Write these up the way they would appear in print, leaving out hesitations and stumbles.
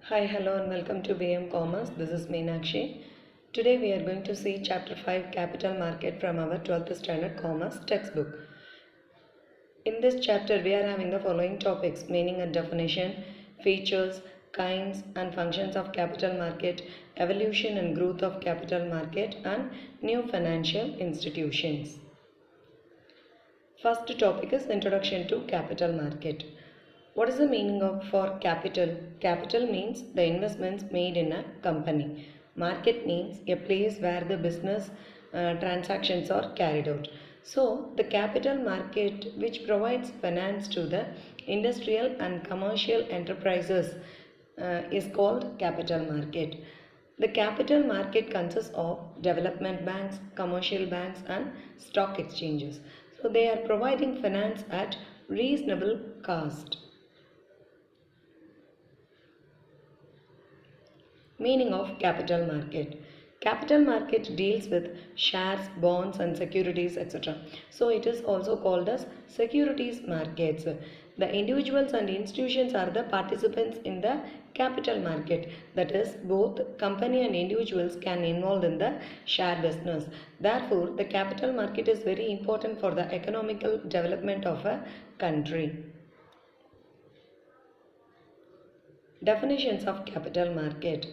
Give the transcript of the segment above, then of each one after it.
Hi, hello, and welcome to BM Commerce. This is Meenakshi. Today we are going to see Chapter 5 Capital Market from our 12th Standard Commerce textbook. In this chapter, we are having the following topics: meaning and definition, features, kinds and functions of capital market, evolution and growth of capital market, and new financial institutions. First topic is Introduction to Capital Market. What is the meaning of for capital? Capital means the investments made in a company. Market means a place where the business transactions are carried out. So, the capital market, which provides finance to the industrial and commercial enterprises, is called capital market. The capital market consists of development banks, commercial banks, and stock exchanges. So, they are providing finance at reasonable cost. Meaning of capital market. Capital market deals with shares, bonds and securities, etc. So it is also called as securities markets. The individuals and institutions are the participants in the capital market. That is, both company and individuals can involve in the share business. Therefore, the capital market is very important for the economical development of a country. Definitions of capital market.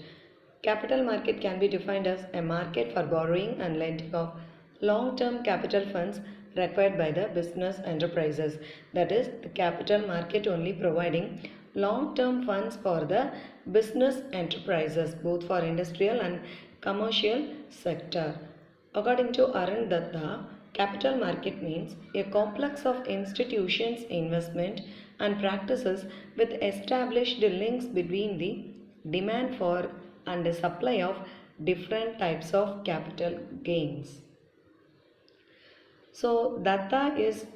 Capital market can be defined as a market for borrowing and lending of long-term capital funds required by the business enterprises. That is, the capital market only providing long-term funds for the business enterprises, both for industrial and commercial sector. According to Arun Datta, capital market means a complex of institutions, investment and practices with established links between the demand for and the supply of different types of capital gains. So Datta is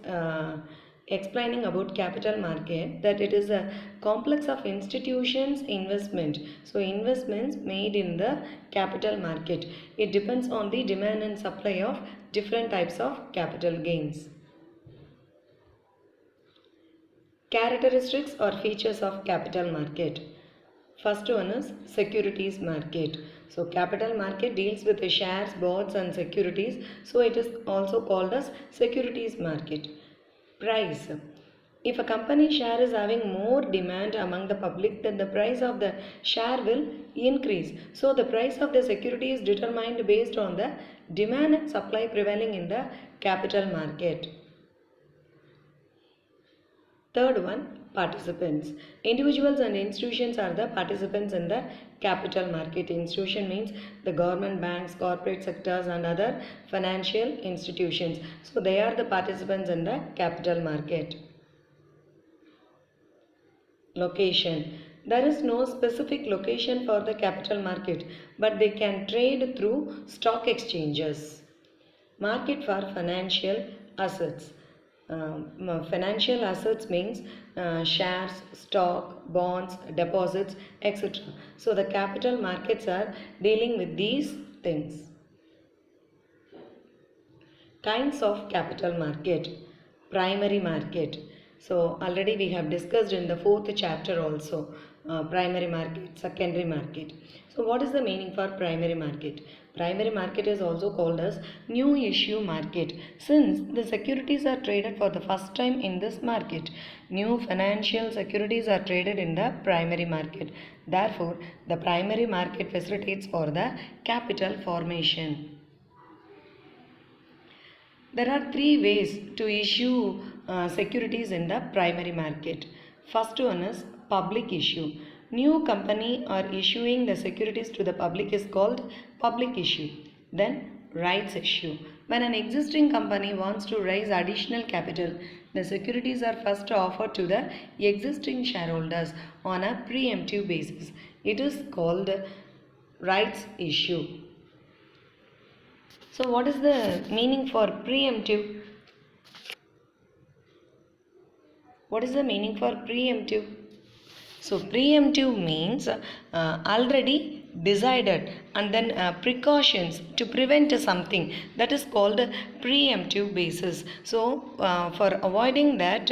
explaining about capital market, that it is a complex of institutions investment. So investments made in the capital market, it depends on the demand and supply of different types of capital gains. Characteristics or features of capital market. First one is securities market. So capital market deals with the shares, bonds and securities. So it is also called as securities market. Price. If a company share is having more demand among the public, then the price of the share will increase. So the price of the security is determined based on the demand and supply prevailing in the capital market. Third one, participants. Individuals and institutions are the participants in the capital market. Institution means the government, banks, corporate sectors and other financial institutions. So they are the participants in the capital market. Location. There is no specific location for the capital market, but they can trade through stock exchanges. Market for financial assets. Financial assets means shares, stock, bonds, deposits, etc. So the capital markets are dealing with these things. Kinds of capital market. Primary market. So already we have discussed in the 4th chapter also primary market, secondary market. So what is the meaning for primary market? Primary market is also called as new issue market, since the securities are traded for the first time in this market. New financial securities are traded in the primary market. Therefore, the primary market facilitates for the capital formation. There are three ways to issue securities in the primary market. First one is public issue. New company are issuing the securities to the public is called public issue. Then rights issue. When an existing company wants to raise additional capital, the securities are first offered to the existing shareholders on a preemptive basis. It is called rights issue. So what is the meaning for preemptive? What is the meaning for preemptive? So preemptive means already decided, and then precautions to prevent something, that is called preemptive basis. So for avoiding that,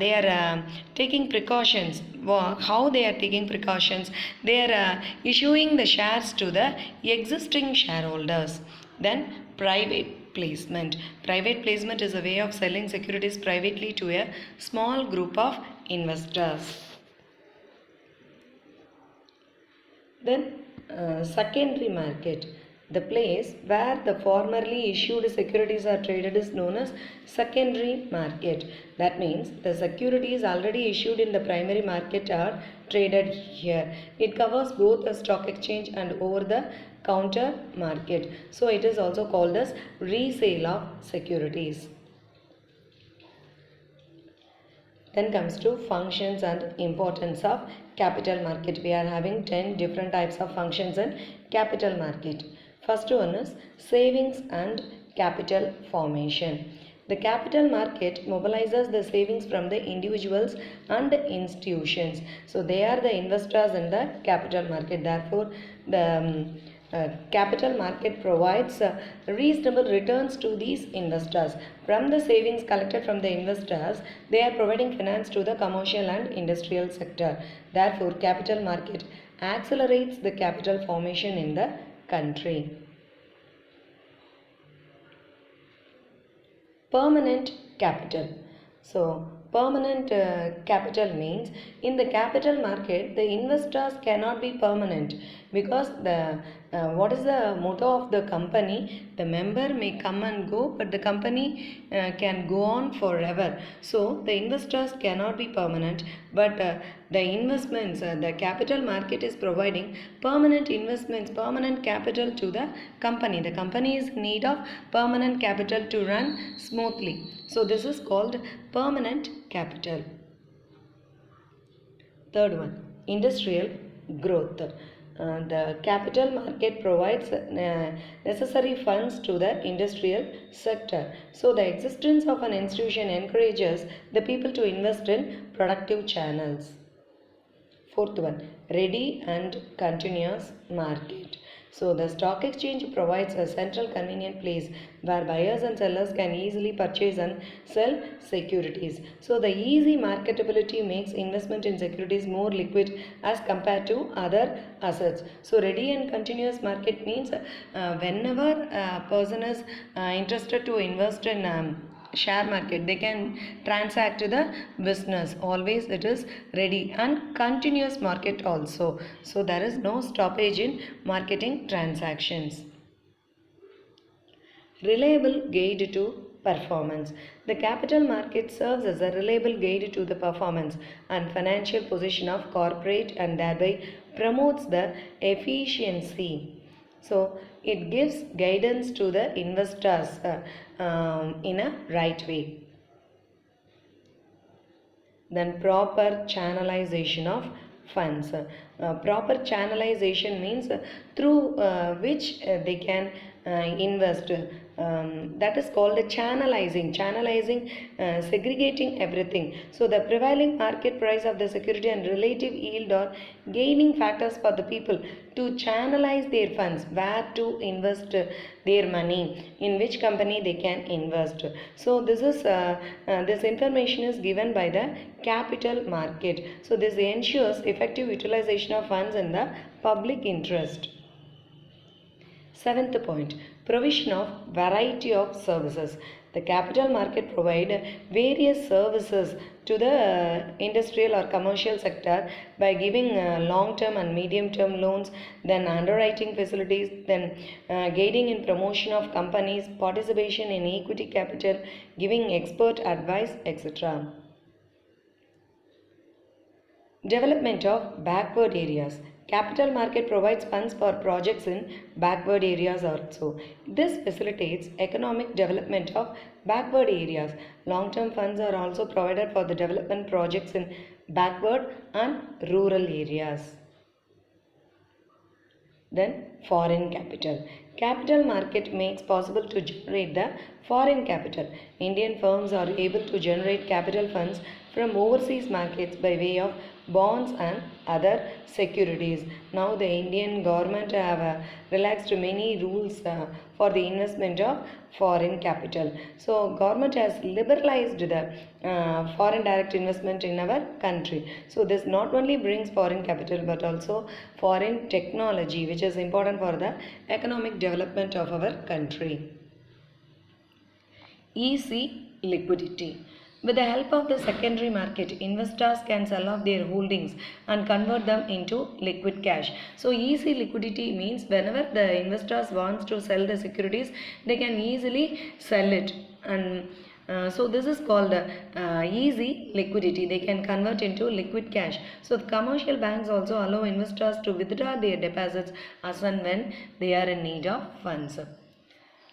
they are taking precautions. How they are taking precautions? They are issuing the shares to the existing shareholders. Then private placement. Private placement is a way of selling securities privately to a small group of investors. Then secondary market. The place where the formerly issued securities are traded is known as secondary market. That means the securities already issued in the primary market are traded here. It covers both the stock exchange and over the counter market. So it is also called as resale of securities. Then comes to functions and importance of capital market. We are having 10 different types of functions in capital market. First one is savings and capital formation. The capital market mobilizes the savings from the individuals and the institutions. So they are the investors in the capital market. Therefore, the capital market provides reasonable returns to these investors. From the savings collected from the investors, they are providing finance to the commercial and industrial sector. Therefore, capital market accelerates the capital formation in the country. Permanent capital. So, permanent capital means in the capital market, the investors cannot be permanent, because the what is the motto of the company? The member may come and go, but the company can go on forever. So the investors cannot be permanent, but the investments, the capital market is providing permanent investments, permanent capital to the company. The company is in need of permanent capital to run smoothly. So this is called permanent capital. Third one, industrial growth. The capital market provides necessary funds to the industrial sector. So the existence of an institution encourages the people to invest in productive channels. Fourth one, ready and continuous market. So the stock exchange provides a central convenient place where buyers and sellers can easily purchase and sell securities. So the easy marketability makes investment in securities more liquid as compared to other assets. So ready and continuous market means whenever a person is interested to invest in share market, they can transact the business. Always it is ready and continuous market also. So there is no stoppage in marketing transactions. Reliable guide to performance. The capital market serves as a reliable guide to the performance and financial position of corporate, and thereby promotes the efficiency. So it gives guidance to the investors in a right way. Then proper channelization of funds. Proper channelization means through which they can invest. That is called channelizing. Channelizing, segregating everything. So the prevailing market price of the security and relative yield are gaining factors for the people to channelize their funds, where to invest their money, in which company they can invest. So this information is given by the capital market. So this ensures effective utilization of funds in the public interest. Seventh point, provision of variety of services. The capital market provide various services to the industrial or commercial sector by giving long-term and medium-term loans, then underwriting facilities, then guiding in promotion of companies, participation in equity capital, giving expert advice, etc. Development of backward areas. Capital market provides funds for projects in backward areas also. This facilitates economic development of backward areas. Long-term funds are also provided for the development projects in backward and rural areas. Then foreign capital. Capital market makes possible to generate the foreign capital. Indian firms are able to generate capital funds from overseas markets by way of bonds and other securities. Now the Indian government have relaxed many rules for the investment of foreign capital. So government has liberalized the foreign direct investment in our country. So this not only brings foreign capital but also foreign technology, which is important for the economic development of our country. Easy liquidity. With the help of the secondary market, investors can sell off their holdings and convert them into liquid cash. So easy liquidity means whenever the investors wants to sell the securities, they can easily sell it, and so this is called easy liquidity. They can convert into liquid cash. So the commercial banks also allow investors to withdraw their deposits as and when they are in need of funds.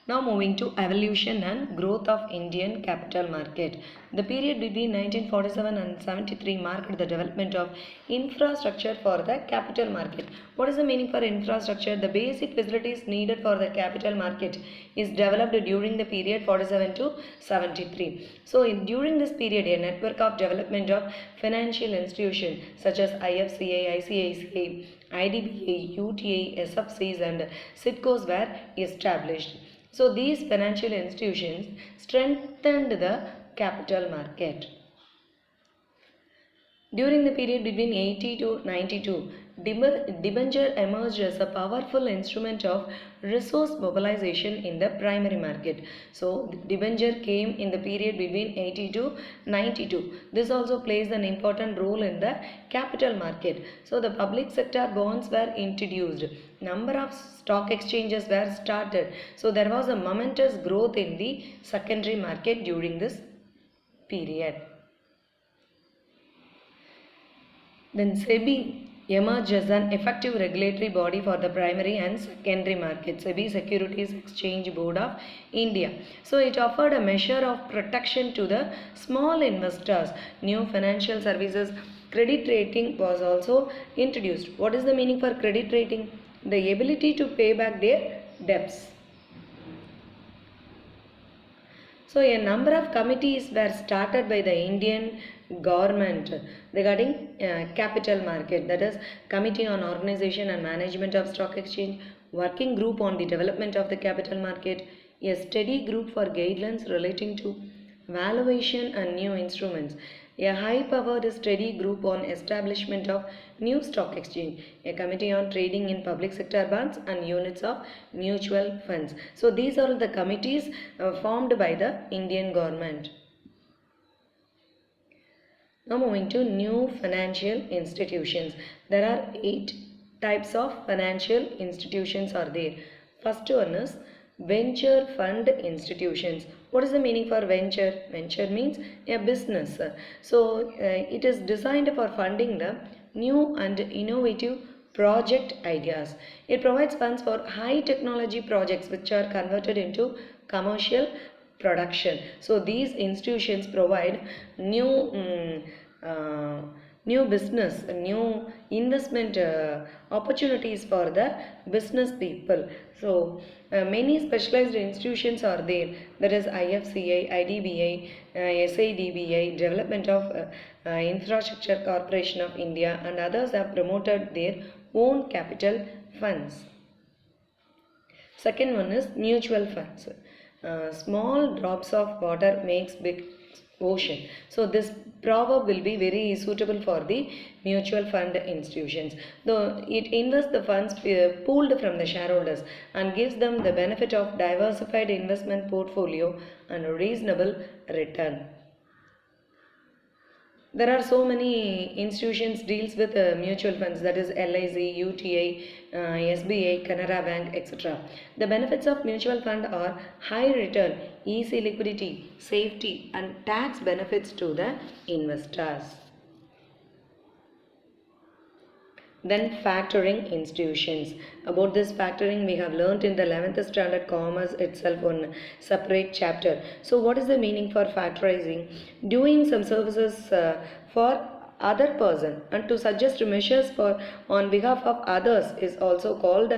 Now moving to evolution and growth of Indian capital market. The period between 1947 and 73 marked the development of infrastructure for the capital market. What is the meaning for infrastructure? The basic facilities needed for the capital market is developed during the period 47 to 73. So during this period, a network of development of financial institutions such as IFCA, ICICI, IDBI, UTA, SFCs and SIDCOs were established. So these financial institutions strengthened the capital market. During the period between 80 to 92, debenture emerged as a powerful instrument of resource mobilization in the primary market. So, debenture came in the period between 80 to 92. This also plays an important role in the capital market. So, the public sector bonds were introduced. Number of stock exchanges were started. So, there was a momentous growth in the secondary market during this period. Then SEBI emerged as an effective regulatory body for the primary and secondary market. SEBI Securities Exchange Board of India. So it offered a measure of protection to the small investors. New financial services credit rating was also introduced. What is the meaning for credit rating? The ability to pay back their debts. So a number of committees were started by the Indian government regarding capital market, that is Committee on Organization and Management of Stock Exchange, Working Group on the Development of the Capital Market, a study group for guidelines relating to valuation and new instruments, a high-powered study group on establishment of new stock exchange, a committee on trading in public sector bonds and units of mutual funds. So these are the committees formed by the Indian government. Now moving to new financial institutions. There are 8 types of financial institutions are there. First one is venture fund institutions. What is the meaning for venture? Venture means a business. So it is designed for funding the new and innovative project ideas. It provides funds for high technology projects which are converted into commercial production. So these institutions provide new business, new investment opportunities for the business people. So many specialized institutions are there. That is IFCA, IDBI, SIDBI, Development of Infrastructure Corporation of India, and others have promoted their own capital funds. Second one is mutual funds. Small drops of water makes big ocean. So this proverb will be very suitable for the mutual fund institutions. Though it invests the funds pooled from the shareholders and gives them the benefit of diversified investment portfolio and a reasonable return. There are so many institutions deals with mutual funds, that is LIC, UTA, SBI, Canara Bank, etc. The benefits of mutual fund are high return, easy liquidity, safety and tax benefits to the investors. Then factoring institutions. About this factoring we have learnt in the 11th standard commerce itself on separate chapter. So what is the meaning for factorizing? Doing some services for other person and to suggest measures for on behalf of others is also called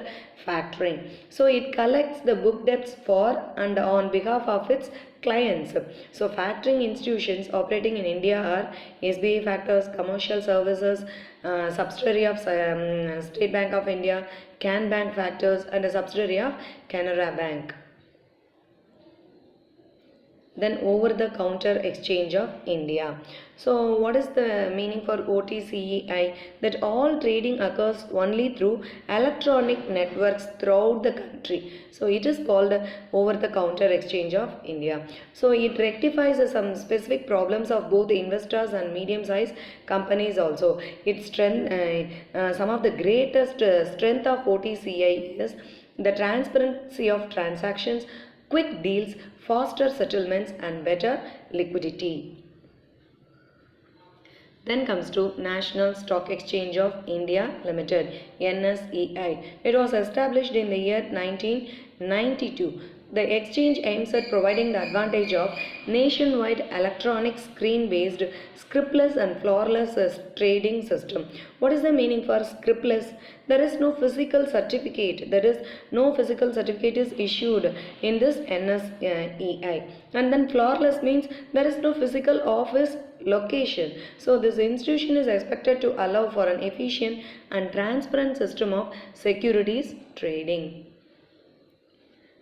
factoring. So it collects the book debts for and on behalf of its clients. So factoring institutions operating in India are SBI Factors, Commercial Services, subsidiary of State Bank of India, Can Bank Factors, and a subsidiary of Canara Bank. Then over the counter exchange of India. So what is the meaning for OTCEI? That all trading occurs only through electronic networks throughout the country. So it is called over the counter exchange of India. So it rectifies some specific problems of both investors and medium sized companies also. Some of the greatest strength of OTCEI is the transparency of transactions, quick deals, faster settlements, and better liquidity. Then comes to National Stock Exchange of India Limited, NSEI. It was established in the year 1992. The exchange aims at providing the advantage of nationwide electronic screen-based scriptless and floorless trading system. What is the meaning for scriptless? There is no physical certificate. There is no physical certificate is issued in this NSEI. And then floorless means there is no physical office location. So this institution is expected to allow for an efficient and transparent system of securities trading.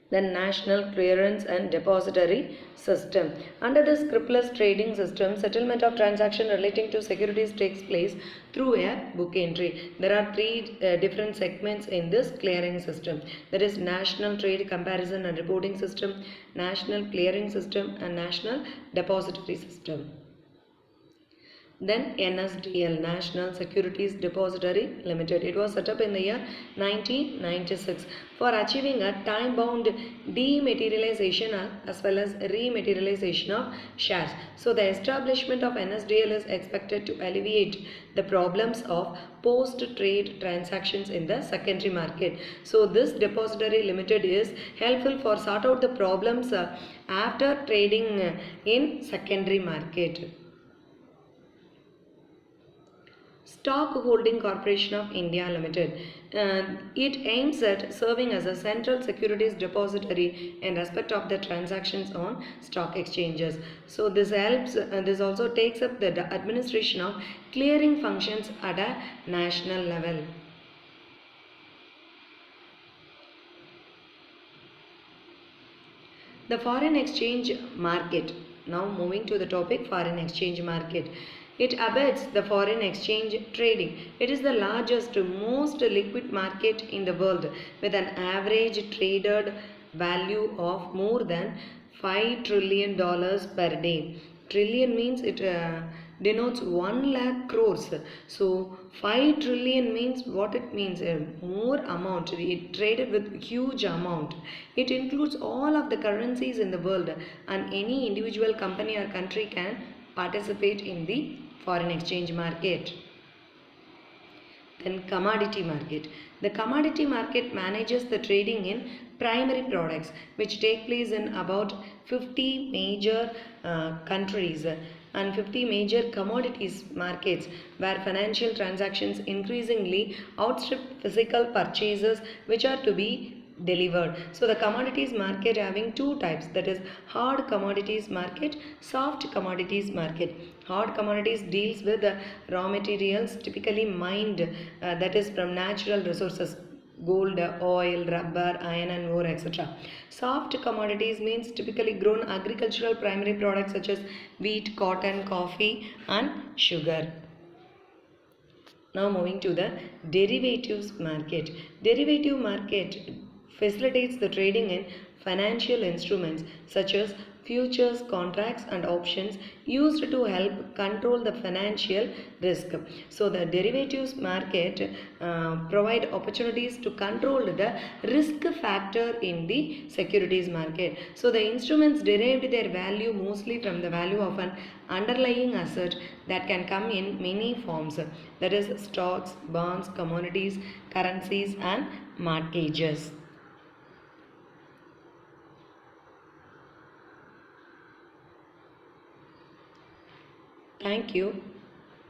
The National Clearance and Depository System. Under the scriptless trading system, settlement of transaction relating to securities takes place through a book entry. There are three different segments in this clearing system. There is National Trade Comparison and Reporting System, National Clearing System, and National Depository System. Then NSDL, National Securities Depository Limited. It was set up in the year 1996 for achieving a time-bound dematerialization as well as rematerialization of shares. So the establishment of NSDL is expected to alleviate the problems of post-trade transactions in the secondary market. So this depository limited is helpful for sort out the problems after trading in secondary market. Stock Holding Corporation of India Limited. It aims at serving as a central securities depository in respect of the transactions on stock exchanges. So this helps. This also takes up the administration of clearing functions at a national level. The foreign exchange market. Now moving to the topic foreign exchange market. It abets the foreign exchange trading. It is the largest, most liquid market in the world with an average traded value of more than $5 trillion per day. Trillion means it denotes 1 lakh crores. So 5 trillion means what it means, more amount. It traded with huge amount. It includes all of the currencies in the world, and any individual company or country can participate in the foreign exchange market. Then commodity market. The commodity market manages the trading in primary products which take place in about 50 major countries and 50 major commodities markets where financial transactions increasingly outstrip physical purchases which are to be delivered. So the commodities market having two types, that is hard commodities market, soft commodities market. Hard commodities deals with the raw materials typically mined, that is from natural resources, gold, oil, rubber, iron and ore, etc. Soft commodities means typically grown agricultural primary products such as wheat, cotton, coffee and sugar. Now moving to the derivatives market. Derivative market facilitates the trading in financial instruments such as futures, contracts and options used to help control the financial risk. So the derivatives market provide opportunities to control the risk factor in the securities market. So the instruments derived their value mostly from the value of an underlying asset that can come in many forms, that is stocks, bonds, commodities, currencies and mortgages. Thank you.